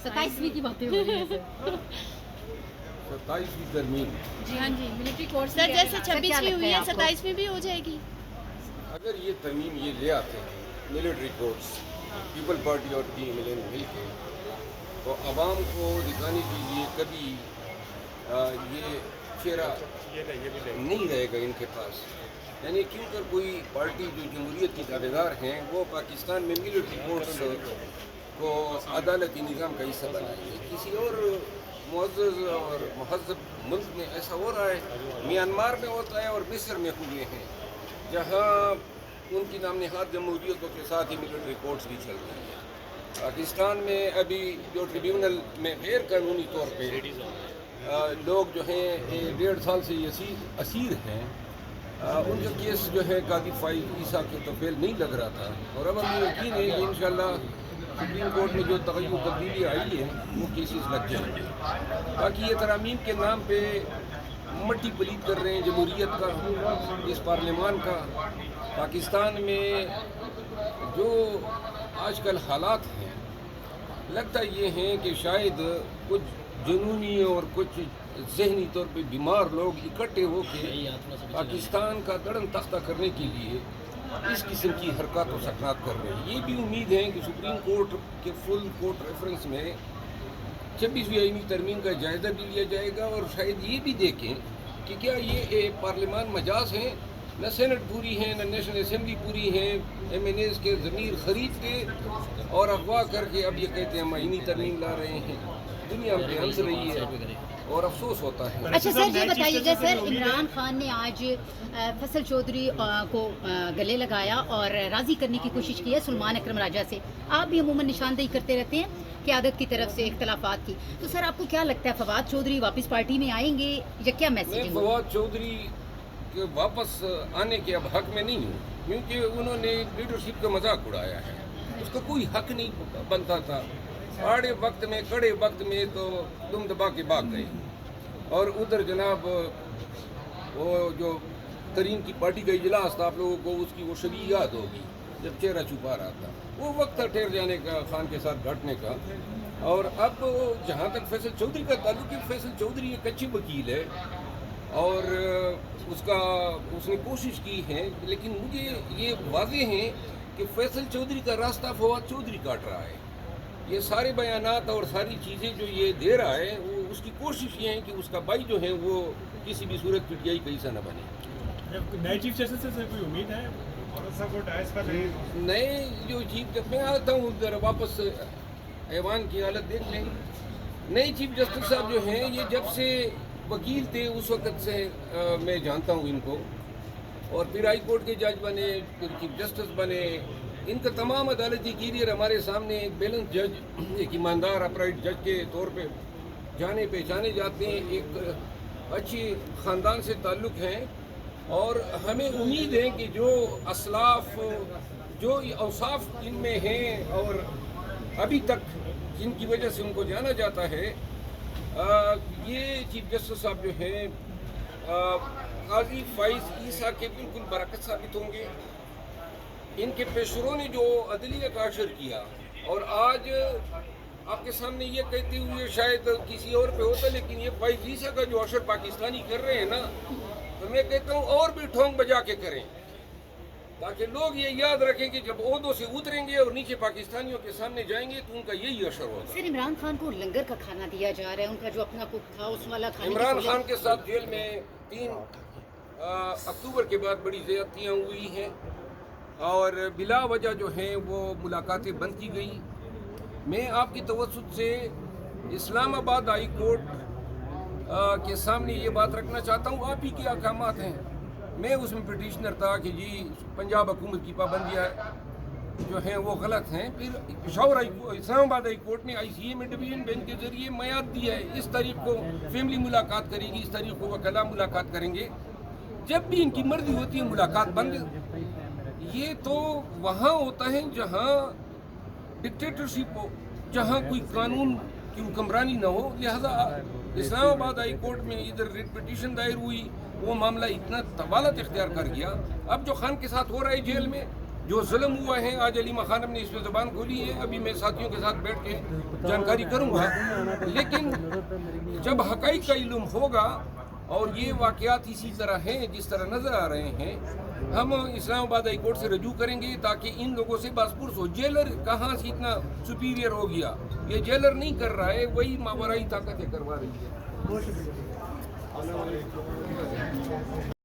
27वीं की बातें हो रही हैं 27वीं तरमीम। जी हाँ जी, मिलिट्री कोर्ट सर जैसे 26वीं हुई है 27वीं भी हो जाएगी? अगर ये तरमीम ये ले आते हैं मिलिट्री कोर्ट्स, पीपल पार्टी और TMLN मिल के, तो आवाम को दिखाने के लिए कभी ये चेहरा नहीं रहेगा इनके पास। यानी क्योंकि कोई पार्टी जो जमहूरियत की दावेदार हैं वो पाकिस्तान में मिलिट्री कोर्ट्स को अदालती निज़ाम का हिस्सा बनाएंगे। किसी और मुअज़्ज़ज़ और महज़्ज़ब मुल्क में ऐसा हो रहा है, म्यांमार में होता है और मिस्र में हुए हैं, जहाँ उनकी नाम नहाद जमहूरियतों के साथ ही मिलिट्री कोर्ट्स भी चल रही हैं। पाकिस्तान में अभी जो ट्रिब्यूनल में गैर कानूनी तौर पे लोग जो हैं 1.5 साल से असीर हैं, उनका केस जो है कादी फाइज ईसा के तो फेल नहीं लग रहा था, और अब हमें यकीन है कि इंशाल्लाह सुप्रीम कोर्ट में जो तग़य्युर तब्दीली आई है वो केसेस लग जाएंगे। बाकी ये तरामीम के नाम पे मट्टी पलीद कर रहे हैं जमहूरियत का, इस पार्लियामान का। पाकिस्तान में जो आजकल हालात हैं, लगता ये हैं कि शायद कुछ जुनूनी और कुछ ज़हनी तौर पे बीमार लोग इकट्ठे होकर पाकिस्तान का दड़न तख्ता करने के लिए इस किस्म की हरकत और सकनात कर रहे हैं। ये भी उम्मीद है कि सुप्रीम कोर्ट के फुल कोर्ट रेफरेंस में 26वीं आईनी तरमीम का जायज़ा भी लिया जाएगा, और शायद ये भी देखें कि क्या ये पार्लियामान मजाज हैं, न सेनेट पूरी है, न नेशनल असम्बली पूरी है, MNAs के ज़मीर ख़रीद के और अगवा करके अब ये कहते हैं हम आईनी तरमीम ला रहे हैं। दुनिया में हंस रही है और अफसोस होता है। अच्छा सर ये बताइएगा सर, इमरान खान ने आज फैसल चौधरी को गले लगाया और राज़ी करने की कोशिश की है सुलेमान अकरम राजा से। आप भी अमूमन निशानदेही करते रहते हैं क़यादत की तरफ से इख्तलाफात की, तो सर आपको क्या लगता है फवाद चौधरी वापस पार्टी में आएंगे या क्या मैसेज? मैं फवाद चौधरी के वापस आने के अब हक में नहीं हूँ, क्योंकि उन्होंने लीडरशिप का मजाक उड़ाया है, उसका कोई हक नहीं बनता था। आड़े वक्त में कड़े वक्त में तो तुम दबा के भाग गए, और उधर जनाब वो जो तरीन की पार्टी का इजलास था, आप लोगों को उसकी वो शबी याद होगी जब चेहरा छुपा रहा था, वो वक्त था ठहर जाने का, खान के साथ घटने का। और अब जहाँ तक फैसल चौधरी का ताल्लुक है, फैसल चौधरी एक अच्छी वकील है और उसने कोशिश की है, लेकिन मुझे ये वाज़ेह है कि फैसल चौधरी का रास्ता फवाद चौधरी काट रहा है। ये सारे बयानात और सारी चीज़ें जो ये दे रहा है, वो उसकी कोशिश ये है कि उसका भाई जो है वो किसी भी सूरत PTI का हिस्सा न बने। नए चीफ जस्टिस से कोई उम्मीद है? नए जो चीफ जब मैं आता हूँ ज़रा वापस ऐवान की हालत देख लें। नए चीफ जस्टिस साहब जो हैं, ये जब से वकील थे उस वक़्त से मैं जानता हूँ इनको, और फिर हाई कोर्ट के जज बने, फिर चीफ जस्टिस बने। इनका तमाम अदालती कैरियर हमारे सामने एक बैलेंस जज, एक ईमानदार अपराइट जज के तौर पे जाने पहचाने जाते हैं, एक अच्छी ख़ानदान से ताल्लुक़ हैं, और हमें उम्मीद है कि जो असलाफ जो औसाफ इनमें हैं और अभी तक जिनकी वजह से उनको जाना जाता है, ये चीफ जस्टिस साहब जो हैं काजी फाइज ईसा के बिल्कुल बरकत साबित होंगे। इनके पेशरों ने जो अदलिया का अशर किया, और आज आपके सामने ये कहते हुए शायद किसी और पे होता, लेकिन ये फाइज ईसा का जो अशर पाकिस्तानी कर रहे हैं ना, तो मैं कहता हूँ और भी ठोंक बजा के करें, ताकि लोग ये याद रखें कि जब ओहदों से उतरेंगे और नीचे पाकिस्तानियों के सामने जाएंगे तो उनका यही असर होगा। सर इमरान खान को लंगर का खाना दिया जा रहा है, उनका जो अपना कुक था उस वाला खाने इमरान खान के साथ जेल में 3 अक्टूबर के बाद बड़ी ज़्यादतियाँ हुई हैं, और बिला वजह जो हैं वो मुलाकातें बंद की गई। मैं आपकी तवज्जुह से इस्लामाबाद हाई कोर्ट के सामने ये बात रखना चाहता हूँ, आप ही के अहकामात हैं। मैं उसमें पिटिशनर था कि जी पंजाब हुकूमत की पाबंदियाँ जो हैं वो गलत हैं। फिर इस्लामाबाद हाई कोर्ट ने ICA में डिवीजन बेंच के ज़रिए मियाद दिया है, इस तारीख को फैमिली मुलाकात करेगी, इस तारीख को वकला मुलाकात करेंगे। जब भी इनकी मर्जी होती है मुलाकात बंद। ये तो वहाँ होता है जहाँ डिक्टेटरशिप हो, जहाँ कोई कानून की हुक्मरानी न हो। लिहाजा इस्लामाबाद हाई कोर्ट में इधर रिट पिटीशन दायर हुई, वो मामला इतना तवालत इख्तियार कर गया। अब जो खान के साथ हो रहा है जेल में, جو ظلم ہوا ہے آج علیمہ خانم نے اس پہ زبان کھولی ہے. ابھی میں ساتھیوں کے ساتھ بیٹھ کے جانکاری کروں گا, لیکن جب حقائق کا علم ہوگا اور یہ واقعات اسی طرح ہیں جس طرح نظر آ رہے ہیں, ہم اسلام آباد ہائی کورٹ سے رجوع کریں گے تاکہ ان لوگوں سے بازپرس ہو. جیلر کہاں سے اتنا سپیریئر ہو گیا؟ یہ جیلر نہیں کر رہا ہے, وہی ماورائی طاقتیں کروا رہی ہے.